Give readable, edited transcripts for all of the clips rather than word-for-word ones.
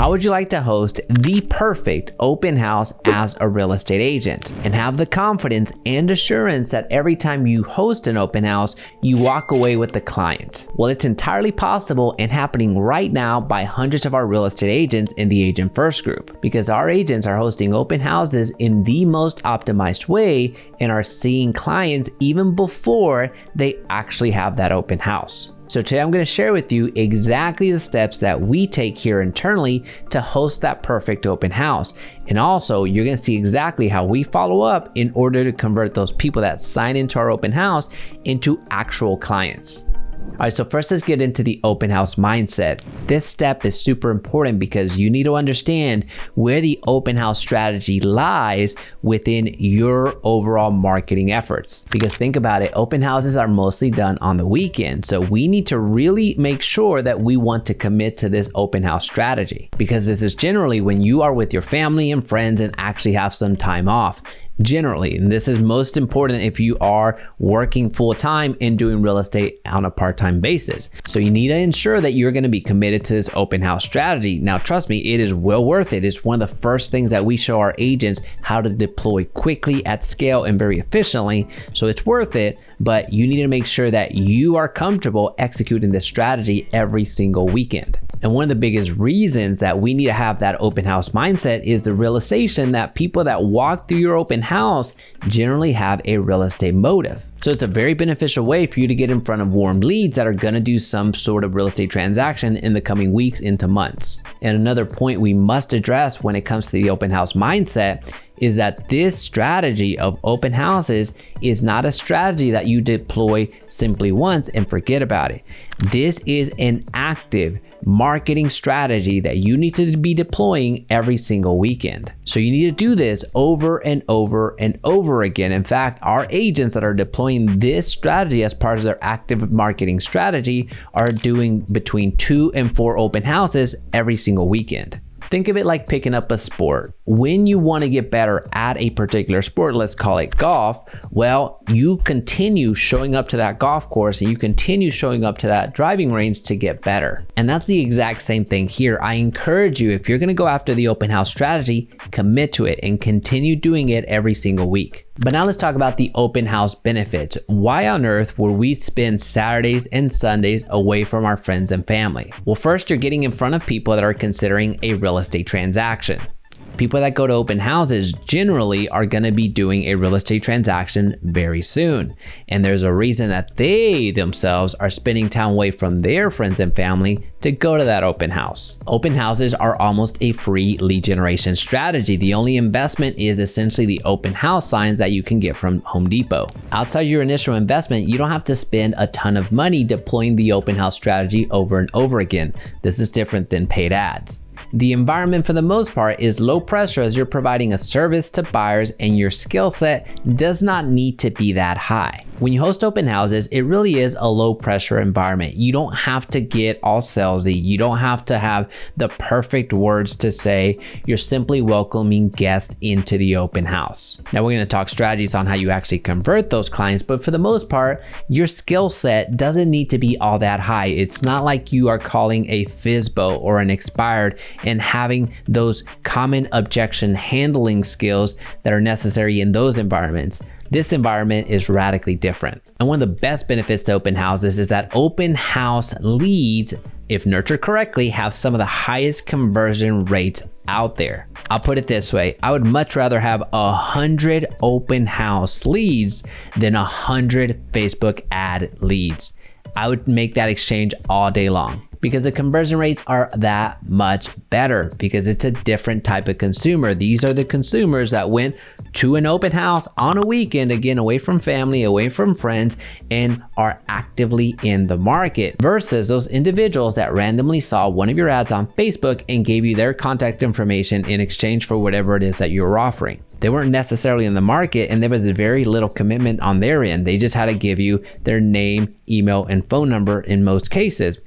How would you like to host the perfect open house as a real estate agent and have the confidence and assurance that every time you host an open house, you walk away with the client? Well, it's entirely possible and happening right now by hundreds of our real estate agents in the Agent First group, because our agents are hosting open houses in the most optimized way and are seeing clients even before they actually have that open house. So today I'm going to share with you exactly the steps that we take here internally to host that perfect open house. And also you're going to see exactly how we follow up in order to convert those people that sign into our open house into actual clients. All right, so first let's get into the open house mindset. This step is super important because you need to understand where the open house strategy lies within your overall marketing efforts. Because think about it, open houses are mostly done on the weekend. So we need to really make sure that we want to commit to this open house strategy, because this is generally when you are with your family and friends and actually have some time off. Generally, and this is most important if you are working full-time and doing real estate on a part-time basis. So you need to ensure that you're going to be committed to this open house strategy. Now, trust me, it is well worth it. It's one of the first things that we show our agents how to deploy quickly at scale and very efficiently. So it's worth it, but you need to make sure that you are comfortable executing this strategy every single weekend. And one of the biggest reasons that we need to have that open house mindset is the realization that people that walk through your open house generally have a real estate motive. So it's a very beneficial way for you to get in front of warm leads that are going to do some sort of real estate transaction in the coming weeks into months. And another point we must address when it comes to the open house mindset is that this strategy of open houses is not a strategy that you deploy simply once and forget about it. This is an active marketing strategy that you need to be deploying every single weekend. So you need to do this over and over and over again. In fact, our agents that are deploying this strategy as part of their active marketing strategy are doing between 2 and 4 open houses every single weekend. Think of it like picking up a sport. When you want to get better at a particular sport, let's call it golf, well, you continue showing up to that golf course and you continue showing up to that driving range to get better. And that's the exact same thing here. I encourage you, if you're going to go after the open house strategy, commit to it and continue doing it every single week. But now let's talk about the open house benefits. Why on earth would we spend Saturdays and Sundays away from our friends and family? Well, first, you're getting in front of people that are considering a real estate transaction. People that go to open houses generally are going to be doing a real estate transaction very soon. And there's a reason that they themselves are spending time away from their friends and family to go to that open house. Open houses are almost a free lead generation strategy. The only investment is essentially the open house signs that you can get from Home Depot. Outside your initial investment, you don't have to spend a ton of money deploying the open house strategy over and over again. This is different than paid ads. The environment for the most part is low pressure as you're providing a service to buyers and your skill set does not need to be that high. When you host open houses, it really is a low pressure environment. You don't have to get all salesy. You don't have to have the perfect words to say. You're simply welcoming guests into the open house. Now we're going to talk strategies on how you actually convert those clients, but for the most part, your skill set doesn't need to be all that high. It's not like you are calling a FSBO or an expired and having those common objection handling skills that are necessary in those environments. This environment is radically different. And one of the best benefits to open houses is that open house leads, if nurtured correctly, have some of the highest conversion rates out there. I'll put it this way. I would much rather have 100 open house leads than 100 Facebook ad leads. I would make that exchange all day long, because the conversion rates are that much better because it's a different type of consumer. These are the consumers that went to an open house on a weekend, again, away from family, away from friends, and are actively in the market, versus those individuals that randomly saw one of your ads on Facebook and gave you their contact information in exchange for whatever it is that you're offering. They weren't necessarily in the market and there was very little commitment on their end. They just had to give you their name, email, and phone number in most cases.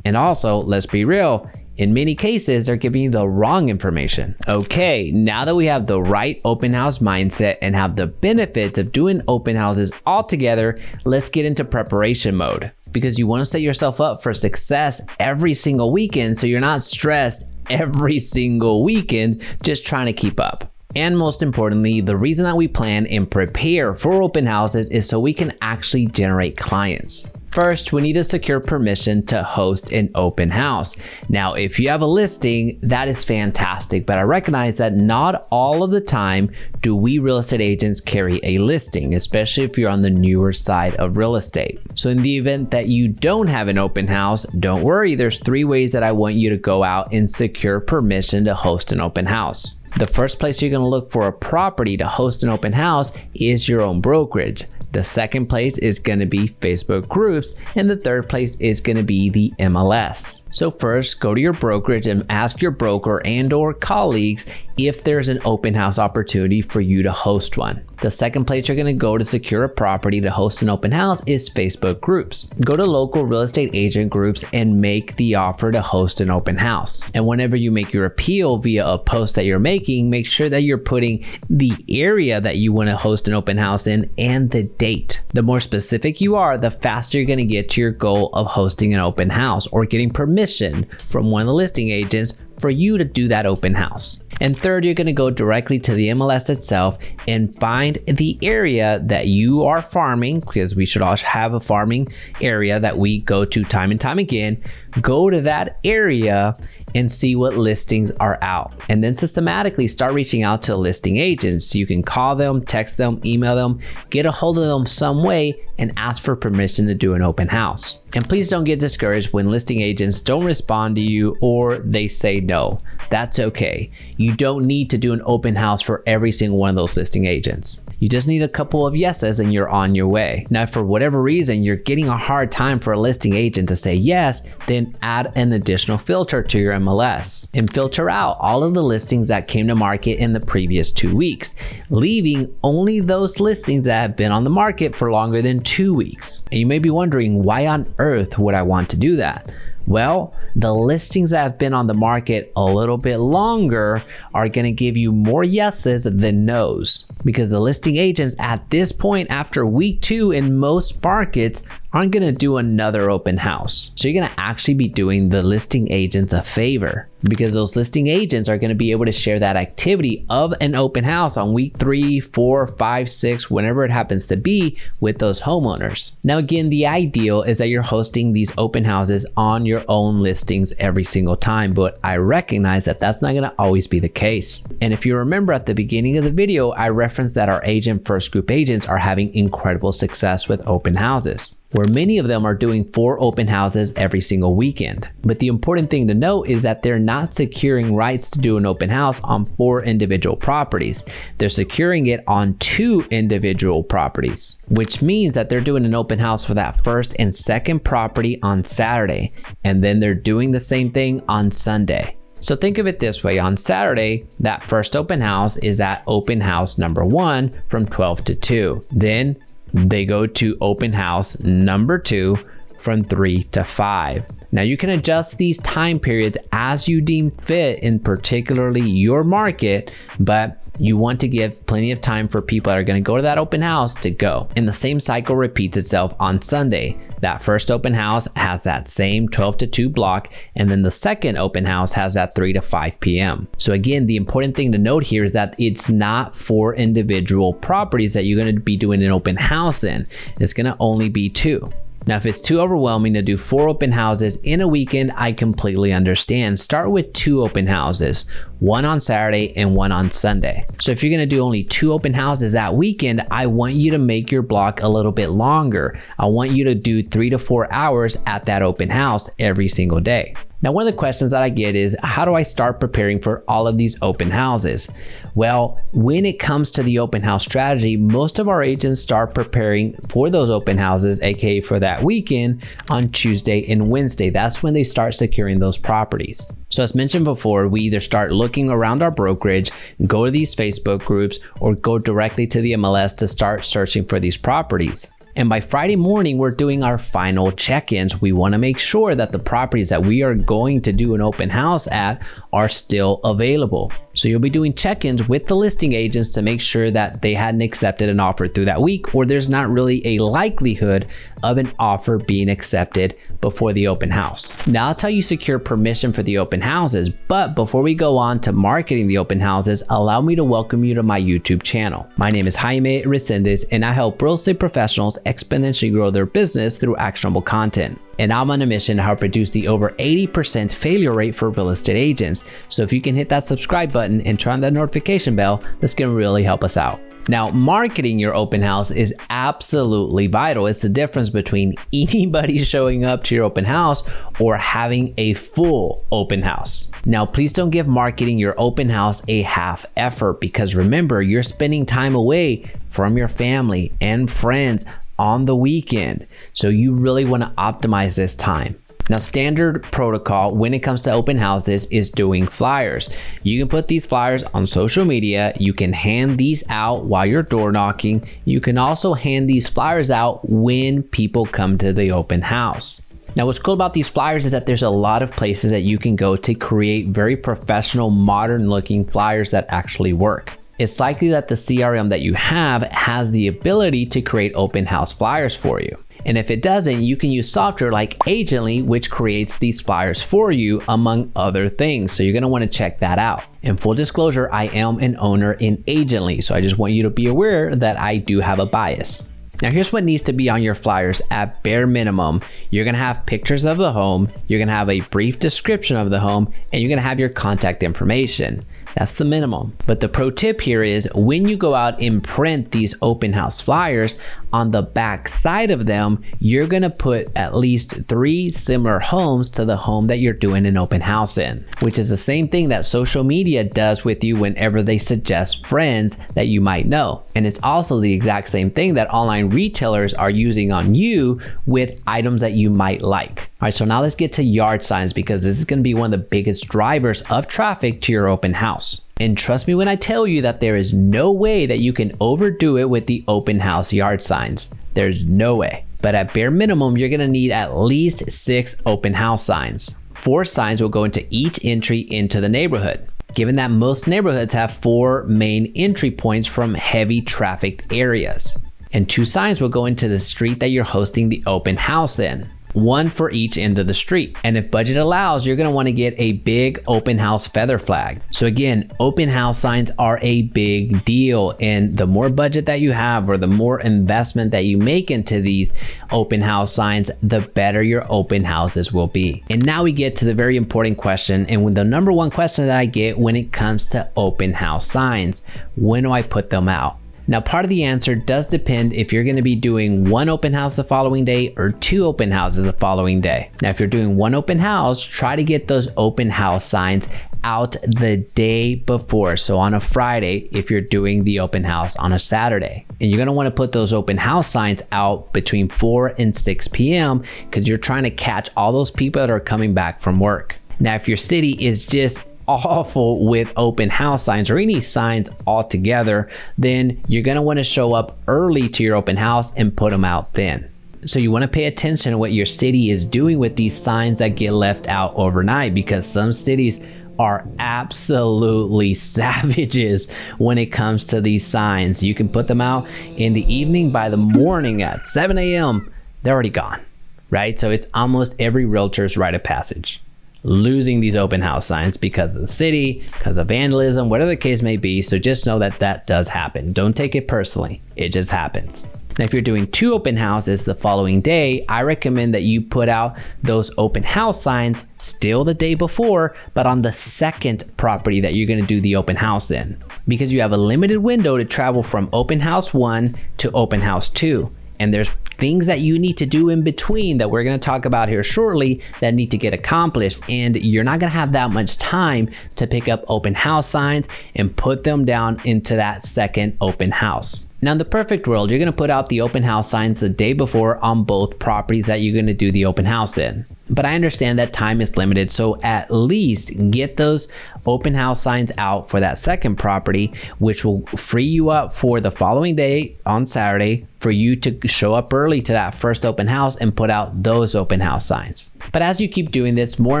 And also, let's be real, in many cases, they're giving you the wrong information. Okay, now that we have the right open house mindset and have the benefits of doing open houses all together, let's get into preparation mode, because you want to set yourself up for success every single weekend so you're not stressed every single weekend just trying to keep up. And most importantly, the reason that we plan and prepare for open houses is so we can actually generate clients. First, we need to secure permission to host an open house. Now, if you have a listing, that is fantastic, but I recognize that not all of the time do we real estate agents carry a listing, especially if you're on the newer side of real estate. So in the event that you don't have an open house, don't worry, there's 3 ways that I want you to go out and secure permission to host an open house. The first place you're going to look for a property to host an open house is your own brokerage. The second place is going to be Facebook groups, and the third place is going to be the MLS. So first, go to your brokerage and ask your broker and or colleagues if there's an open house opportunity for you to host one. The second place you're going to go to secure a property to host an open house is Facebook groups. Go to local real estate agent groups and make the offer to host an open house. And whenever you make your appeal via a post that you're making, make sure that you're putting the area that you want to host an open house in and the date. The more specific you are, the faster you're going to get to your goal of hosting an open house or getting permission from one of the listing agents for you to do that open house. And third, you're going to go directly to the MLS itself and find the area that you are farming, because we should all have a farming area that we go to time and time again. Go to that area and see what listings are out, and then systematically start reaching out to listing agents. You can call them, text them, email them, get a hold of them some way and ask for permission to do an open house. And please don't get discouraged when listing agents don't respond to you or they say no. That's okay. You don't need to do an open house for every single one of those listing agents. You just need a couple of yeses and you're on your way. Now, if for whatever reason you're getting a hard time for a listing agent to say yes, then add an additional filter to your MLS and filter out all of the listings that came to market in the previous 2 weeks, leaving only those listings that have been on the market for longer than 2 weeks. And you may be wondering, why on earth would I want to do that? Well, the listings that have been on the market a little bit longer are going to give you more yeses than nos, because the listing agents at this point after week 2 in most markets aren't going to do another open house. So you're going to actually be doing the listing agents a favor, because those listing agents are going to be able to share that activity of an open house on week 3, 4, 5, 6, whenever it happens to be with those homeowners. Now, again, the ideal is that you're hosting these open houses on your own listings every single time, but I recognize that that's not going to always be the case. And if you remember at the beginning of the video, I referenced that our agent first group agents are having incredible success with open houses, where many of them are doing 4 open houses every single weekend. But the important thing to note is that they're not securing rights to do an open house on 4 individual properties. They're securing it on 2 individual properties, which means that they're doing an open house for that first and second property on Saturday, and then they're doing the same thing on Sunday. So think of it this way: on Saturday, that first open house is at open house number 1 from 12 to 2. Then they go to open house number 2 from 3 to 5. Now you can adjust these time periods as you deem fit in particularly your market, but you want to give plenty of time for people that are going to go to that open house to go. And the same cycle repeats itself on Sunday. That first open house has that same 12 to 2 block, and then the second open house has that 3 to 5 p.m. So again, the important thing to note here is that it's not 4 individual properties that you're going to be doing an open house in. It's going to only be 2. Now, if it's too overwhelming to do 4 open houses in a weekend, I completely understand. Start with 2 open houses, 1 on Saturday and 1 on Sunday. So if you're going to do only 2 open houses that weekend, I want you to make your block a little bit longer. I want you to do 3 to 4 hours at that open house every single day. Now, one of the questions that I get is, how do I start preparing for all of these open houses? Well, when it comes to the open house strategy, most of our agents start preparing for those open houses, aka for that weekend, on Tuesday and Wednesday. That's when they start securing those properties. So as mentioned before, we either start looking around our brokerage, go to these Facebook groups, or go directly to the MLS to start searching for these properties. And by Friday morning, we're doing our final check-ins. We want to make sure that the properties that we are going to do an open house at are still available. So you'll be doing check-ins with the listing agents to make sure that they hadn't accepted an offer through that week, or there's not really a likelihood of an offer being accepted before the open house. Now that's how you secure permission for the open houses. But before we go on to marketing the open houses, allow me to welcome you to my YouTube channel. My name is Jaime Resendiz, and I help real estate professionals exponentially grow their business through actionable content. And I'm on a mission to help reduce the over 80% failure rate for real estate agents. So if you can hit that subscribe button and turn on that notification bell, this can really help us out. Now, marketing your open house is absolutely vital. It's the difference between anybody showing up to your open house or having a full open house. Now, please don't give marketing your open house a half effort, because remember, you're spending time away from your family and friends on the weekend. So you really want to optimize this time. Now, standard protocol when it comes to open houses is doing flyers. You can put these flyers on social media. You can hand these out while you're door knocking. You can also hand these flyers out when people come to the open house. Now, what's cool about these flyers is that there's a lot of places that you can go to create very professional, modern looking flyers that actually work. It's likely that the CRM that you have has the ability to create open house flyers for you. And if it doesn't, you can use software like Agently, which creates these flyers for you, among other things. So you're going to want to check that out. In full disclosure, I am an owner in Agently, so I just want you to be aware that I do have a bias. Now, here's what needs to be on your flyers at bare minimum. You're going to have pictures of the home, you're going to have a brief description of the home, and you're going to have your contact information. That's the minimum. But the pro tip here is when you go out and print these open house flyers, on the back side of them, you're going to put at least 3 similar homes to the home that you're doing an open house in, which is the same thing that social media does with you whenever they suggest friends that you might know. And it's also the exact same thing that online retailers are using on you with items that you might like. All right, so now let's get to yard signs, because this is going to be one of the biggest drivers of traffic to your open house. And trust me when I tell you that there is no way that you can overdo it with the open house yard signs. There's no way. But at bare minimum, you're going to need at least 6 open house signs. 4 signs will go into each entry into the neighborhood, given that most neighborhoods have 4 main entry points from heavy trafficked areas. And 2 signs will go into the street that you're hosting the open house in. 1 for each end of the street. And if budget allows, you're going to want to get a big open house feather flag. So again, open house signs are a big deal. And the more budget that you have, or the more investment that you make into these open house signs, the better your open houses will be. And now we get to the very important question, and the number one question that I get when it comes to open house signs: when do I put them out? Now, part of the answer does depend if you're going to be doing 1 open house the following day or 2 open houses the following day. Now, if you're doing 1 open house, try to get those open house signs out the day before. So on a Friday, if you're doing the open house on a Saturday. And you're going to want to put those open house signs out between 4 and 6 p.m. because you're trying to catch all those people that are coming back from work. Now, if your city is just awful with open house signs or any signs altogether, then you're going to want to show up early to your open house and put them out then. So you want to pay attention to what your city is doing with these signs that get left out overnight, because some cities are absolutely savages when it comes to these signs. You can put them out in the evening. By the morning at 7 a.m., they're already gone, right? So it's almost every realtor's rite of passage, losing these open house signs because of the city, because of vandalism, whatever the case may be. So just know that that does happen. Don't take it personally. It just happens. Now, if you're doing 2 open houses the following day, I recommend that you put out those open house signs still the day before, but on the second property that you're going to do the open house in, because you have a limited window to travel from open house 1 to open house 2. And there's things that you need to do in between that we're going to talk about here shortly that need to get accomplished. And you're not going to have that much time to pick up open house signs and put them down into that second open house. Now in the perfect world, you're gonna put out the open house signs the day before on both properties that you're gonna do the open house in. But I understand that time is limited, so at least get those open house signs out for that second property, which will free you up for the following day on Saturday for you to show up early to that first open house and put out those open house signs. But as you keep doing this more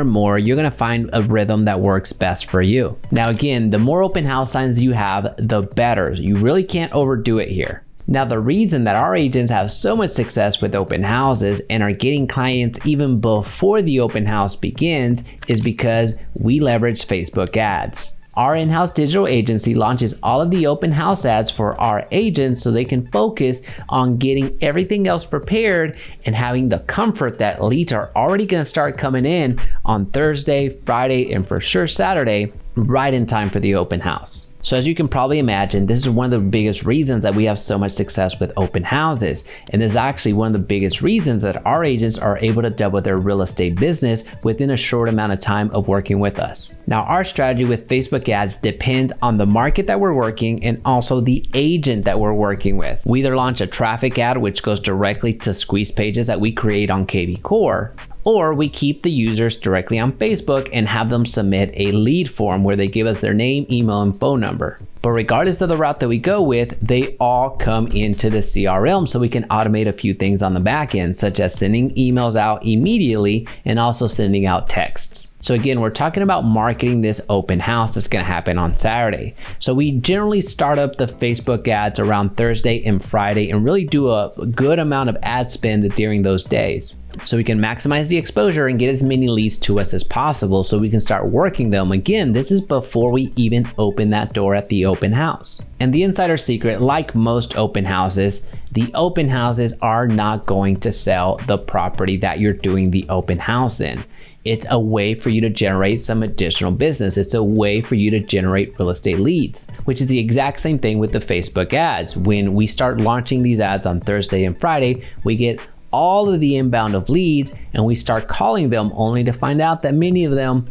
and more, you're gonna find a rhythm that works best for you. Now again, the more open house signs you have, the better. You really can't overdo it here. Now, the reason that our agents have so much success with open houses and are getting clients even before the open house begins is because we leverage Facebook ads. Our in-house digital agency launches all of the open house ads for our agents so they can focus on getting everything else prepared and having the comfort that leads are already going to start coming in on Thursday, Friday, and for sure Saturday, right in time for the open house. So as you can probably imagine, this is one of the biggest reasons that we have so much success with open houses. And this is actually one of the biggest reasons that our agents are able to double their real estate business within a short amount of time of working with us. Now, our strategy with Facebook ads depends on the market that we're working and also the agent that we're working with. We either launch a traffic ad, which goes directly to squeeze pages that we create on KV Core, or we keep the users directly on Facebook and have them submit a lead form where they give us their name, email, and phone number. But regardless of the route that we go with, they all come into the CRM so we can automate a few things on the back end, such as sending emails out immediately and also sending out texts. So again, we're talking about marketing this open house that's gonna happen on Saturday. So we generally start up the Facebook ads around Thursday and Friday and really do a good amount of ad spend during those days, so we can maximize the exposure and get as many leads to us as possible so we can start working them. Again, this is before we even open that door at the open house. And the insider secret, like most open houses, the open houses are not going to sell the property that you're doing the open house in. It's a way for you to generate some additional business. It's a way for you to generate real estate leads, which is the exact same thing with the Facebook ads. When we start launching these ads on Thursday and Friday, we get all of the inbound of leads and we start calling them only to find out that many of them,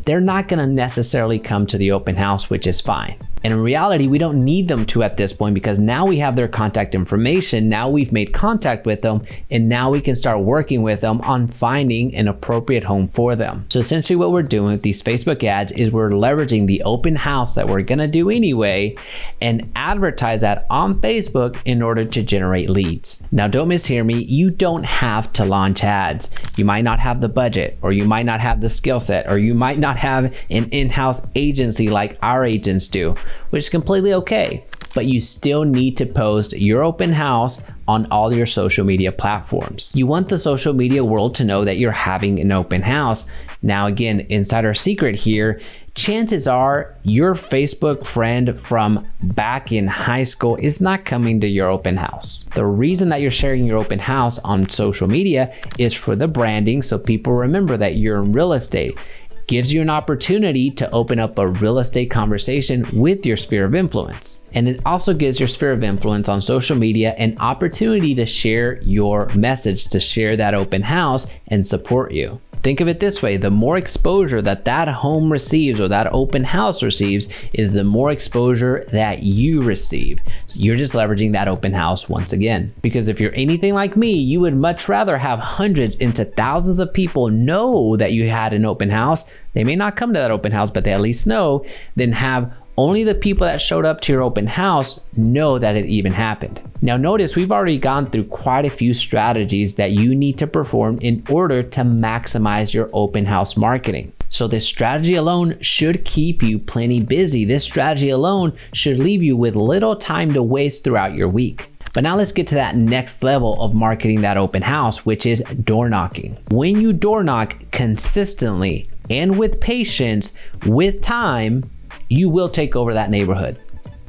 they're not gonna necessarily come to the open house, which is fine. And in reality, we don't need them to at this point because now we have their contact information. Now we've made contact with them and now we can start working with them on finding an appropriate home for them. So essentially what we're doing with these Facebook ads is we're leveraging the open house that we're gonna do anyway and advertise that on Facebook in order to generate leads. Now don't mishear me, you don't have to launch ads. You might not have the budget, or you might not have the skill set, or you might not have an in-house agency like our agents do, which is completely okay. But you still need to post your open house on all your social media platforms. You want the social media world to know that you're having an open house. Now again, insider secret here, chances are your Facebook friend from back in high school is not coming to your open house. The reason that you're sharing your open house on social media is for the branding, so people remember that you're in real estate. Gives you an opportunity to open up a real estate conversation with your sphere of influence. And it also gives your sphere of influence on social media an opportunity to share your message, to share that open house and support you. Think of it this way, the more exposure that that home receives or that open house receives is the more exposure that you receive. So you're just leveraging that open house once again. Because if you're anything like me, you would much rather have hundreds into thousands of people know that you had an open house. They may not come to that open house, but they at least know, than have only the people that showed up to your open house know that it even happened. Now notice we've already gone through quite a few strategies that you need to perform in order to maximize your open house marketing. So this strategy alone should keep you plenty busy. This strategy alone should leave you with little time to waste throughout your week. But now let's get to that next level of marketing that open house, which is door knocking. When you door knock consistently and with patience, with time, you will take over that neighborhood.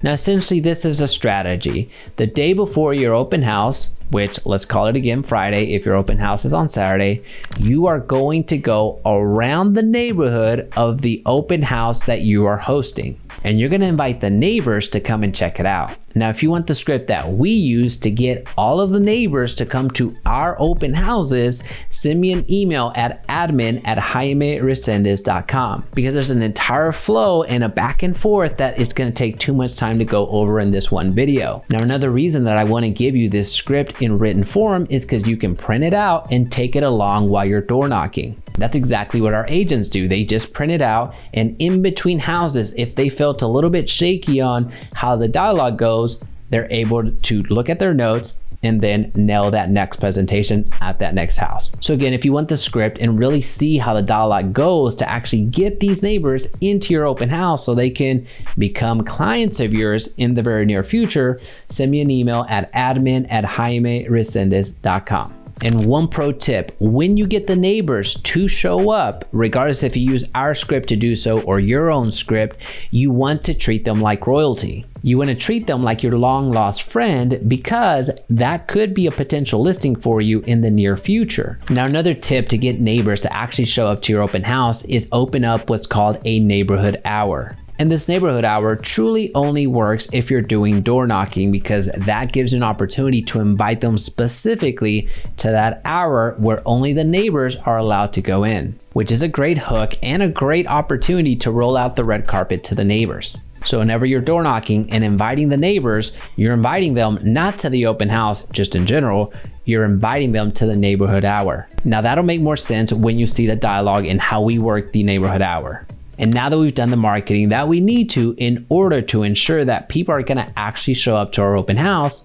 Now, essentially, this is a strategy. The day before your open house, which let's call it again Friday if your open house is on Saturday, you are going to go around the neighborhood of the open house that you are hosting. And you're going to invite the neighbors to come and check it out. Now, if you want the script that we use to get all of the neighbors to come to our open houses, send me an email at admin@JaimeResendiz.com, because there's an entire flow and a back and forth that it's going to take too much time to go over in this one video. Now, another reason that I want to give you this script in written form is because you can print it out and take it along while you're door knocking. That's exactly what our agents do. They just print it out, and in between houses, if they felt a little bit shaky on how the dialogue goes, they're able to look at their notes and then nail that next presentation at that next house. So again, if you want the script and really see how the dialogue goes to actually get these neighbors into your open house so they can become clients of yours in the very near future, send me an email at admin@JaimeResendiz.com. And one pro tip, when you get the neighbors to show up, regardless if you use our script to do so or your own script, you want to treat them like royalty. You want to treat them like your long lost friend, because that could be a potential listing for you in the near future. Now, another tip to get neighbors to actually show up to your open house is open up what's called a neighborhood hour. And this neighborhood hour truly only works if you're doing door knocking, because that gives you an opportunity to invite them specifically to that hour where only the neighbors are allowed to go in, which is a great hook and a great opportunity to roll out the red carpet to the neighbors. So whenever you're door knocking and inviting the neighbors, you're inviting them not to the open house just in general, you're inviting them to the neighborhood hour. Now that'll make more sense when you see the dialogue and how we work the neighborhood hour. And now that we've done the marketing that we need to in order to ensure that people are going to actually show up to our open house,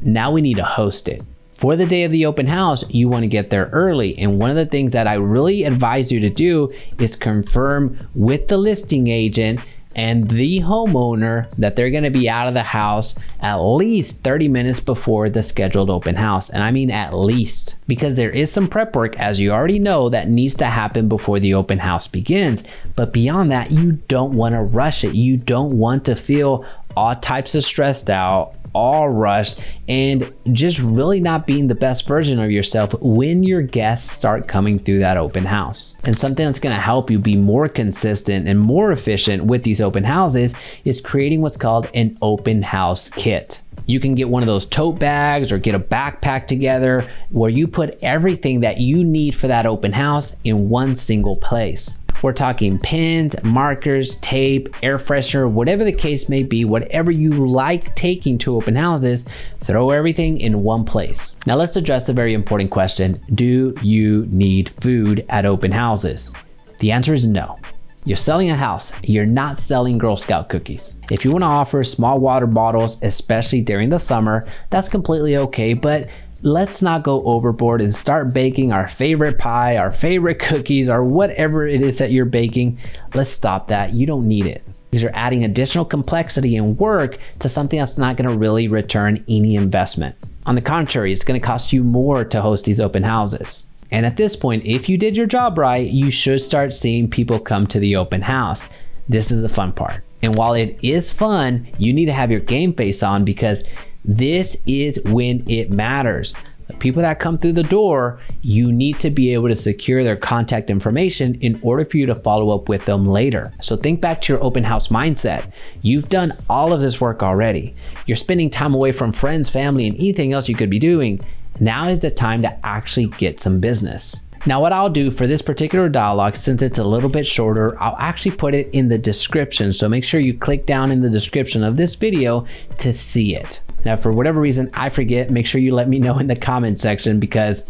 now we need to host it. For the day of the open house, you want to get there early. And one of the things that I really advise you to do is confirm with the listing agent and the homeowner that they're going to be out of the house at least 30 minutes before the scheduled open house. And I mean at least, because there is some prep work, as you already know, that needs to happen before the open house begins. But beyond that, you don't want to rush it. You don't want to feel all types of stressed out, all rushed, and just really not being the best version of yourself when your guests start coming through that open house. And something that's going to help you be more consistent and more efficient with these open houses is creating what's called an open house kit. You can get one of those tote bags or get a backpack together where you put everything that you need for that open house in one single place. We're talking pens, markers, tape, air freshener, whatever the case may be, whatever you like taking to open houses, throw everything in one place. Now let's address the very important question. Do you need food at open houses? The answer is no. You're selling a house. You're not selling Girl Scout cookies. If you want to offer small water bottles, especially during the summer, that's completely okay, but let's not go overboard and start baking our favorite pie, our favorite cookies, or whatever it is that you're baking. Let's stop that. You don't need it, because you're adding additional complexity and work to something that's not going to really return any investment. On the contrary, it's going to cost you more to host these open houses. And at this point, if you did your job right, you should start seeing people come to the open house. This is the fun part. And while it is fun, you need to have your game face on, because this is when it matters. The people that come through the door, you need to be able to secure their contact information in order for you to follow up with them later. So think back to your open house mindset. You've done all of this work already. You're spending time away from friends, family, and anything else you could be doing. Now is the time to actually get some business. Now what I'll do for this particular dialogue, since it's a little bit shorter, I'll actually put it in the description. So make sure you click down in the description of this video to see it. Now, for whatever reason I forget, make sure you let me know in the comment section, because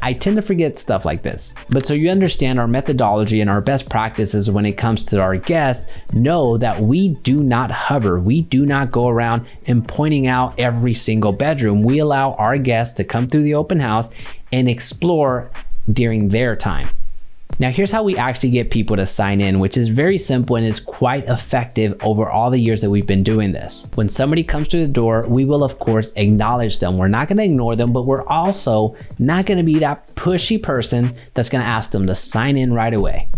I tend to forget stuff like this. But so you understand our methodology and our best practices when it comes to our guests, know that we do not hover. We do not go around and pointing out every single bedroom. We allow our guests to come through the open house and explore during their time. Now here's how we actually get people to sign in, which is very simple and is quite effective over all the years that we've been doing this. When somebody comes through the door, we will of course acknowledge them. We're not going to ignore them, but we're also not going to be that pushy person that's going to ask them to sign in right away.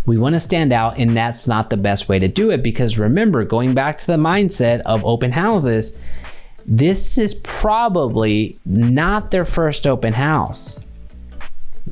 We want to stand out, and that's not the best way to do it, because remember, going back to the mindset of open houses, this is probably not their first open house.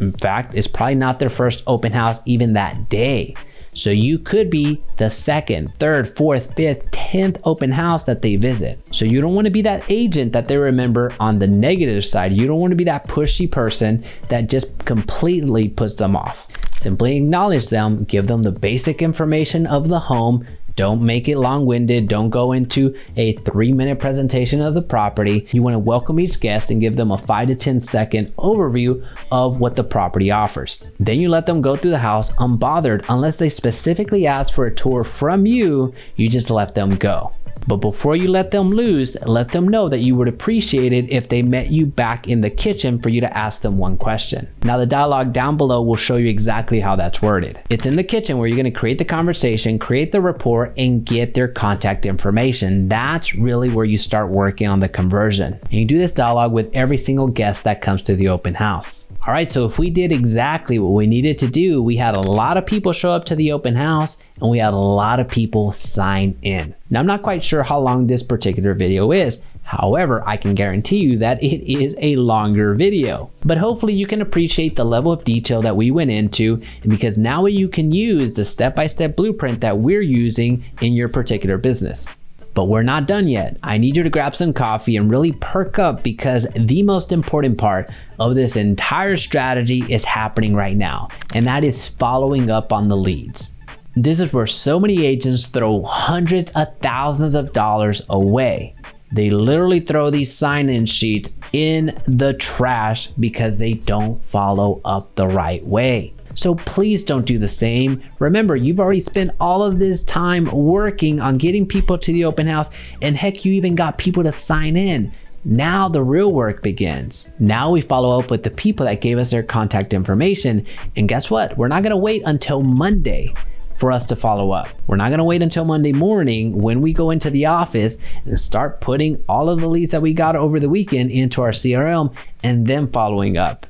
In fact, it's probably not their first open house even that day. So you could be the second, third, fourth, fifth, 10th open house that they visit. So you don't want to be that agent that they remember on the negative side. You don't want to be that pushy person that just completely puts them off. Simply acknowledge them, give them the basic information of the home. Don't make it long-winded. Don't go into a 3-minute presentation of the property. You want to welcome each guest and give them a 5 to 10 second overview of what the property offers. Then you let them go through the house unbothered. Unless they specifically ask for a tour from you, you just let them go. But before you let them loose, let them know that you would appreciate it if they met you back in the kitchen for you to ask them one question. Now the dialogue down below will show you exactly how that's worded. It's in the kitchen where you're going to create the conversation, create the rapport, and get their contact information. That's really where you start working on the conversion. And you do this dialogue with every single guest that comes to the open house. All right, so if we did exactly what we needed to do, we had a lot of people show up to the open house and we had a lot of people sign in. Now, I'm not quite sure how long this particular video is. However, I can guarantee you that it is a longer video, but hopefully you can appreciate the level of detail that we went into, and because now you can use the step-by-step blueprint that we're using in your particular business. But we're not done yet. I need you to grab some coffee and really perk up, because the most important part of this entire strategy is happening right now, and that is following up on the leads. This is where so many agents throw hundreds of thousands of dollars away. They literally throw these sign-in sheets in the trash because they don't follow up the right way. So please don't do the same. Remember, you've already spent all of this time working on getting people to the open house, and heck, you even got people to sign in. Now the real work begins. Now we follow up with the people that gave us their contact information. And guess what? We're not gonna wait until Monday for us to follow up. We're not gonna wait until Monday morning when we go into the office and start putting all of the leads that we got over the weekend into our CRM and then following up.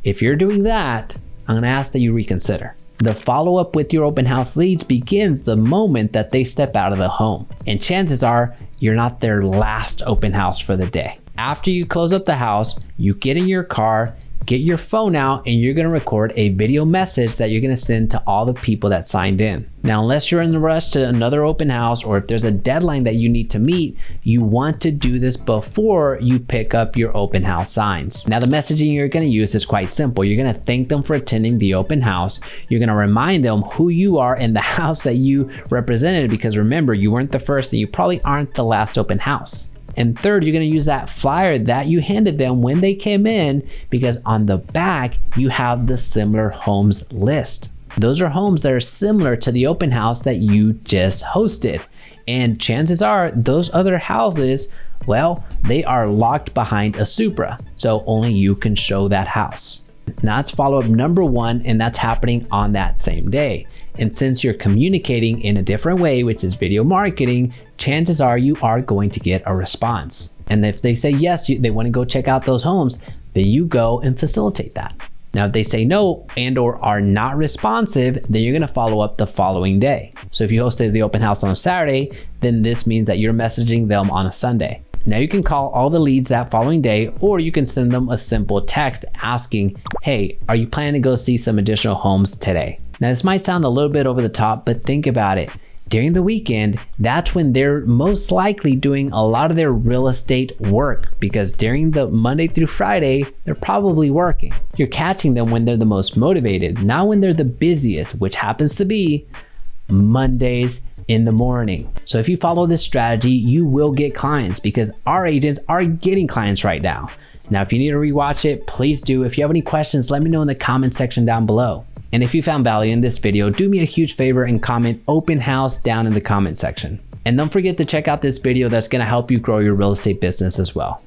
If you're doing that, I'm gonna ask that you reconsider. The follow-up with your open house leads begins the moment that they step out of the home. And chances are you're not their last open house for the day. After you close up the house, you get in your car, get your phone out, and you're gonna record a video message that you're gonna send to all the people that signed in. Now, unless you're in the rush to another open house, or if there's a deadline that you need to meet, you want to do this before you pick up your open house signs. Now, the messaging you're gonna use is quite simple. You're gonna thank them for attending the open house. You're gonna remind them who you are and the house that you represented, because remember, you weren't the first and you probably aren't the last open house. And third, you're gonna use that flyer that you handed them when they came in, because on the back, you have the similar homes list. Those are homes that are similar to the open house that you just hosted. And chances are those other houses, well, they are locked behind a Supra. So only you can show that house. Now that's follow-up number one, and that's happening on that same day. And since you're communicating in a different way, which is video marketing, chances are you are going to get a response. And if they say yes, they want to go check out those homes, then you go and facilitate that. Now, if they say no and or are not responsive, then you're gonna follow up the following day. So if you hosted the open house on a Saturday, then this means that you're messaging them on a Sunday. Now you can call all the leads that following day, or you can send them a simple text asking, hey, are you planning to go see some additional homes today? Now this might sound a little bit over the top, but think about it. During the weekend, that's when they're most likely doing a lot of their real estate work, because during the Monday through Friday, they're probably working. You're catching them when they're the most motivated, not when they're the busiest, which happens to be Mondays in the morning. So if you follow this strategy, you will get clients, because our agents are getting clients right now. Now, if you need to rewatch it, please do. If you have any questions, let me know in the comment section down below. And if you found value in this video, do me a huge favor and comment open house down in the comment section. And don't forget to check out this video that's gonna help you grow your real estate business as well.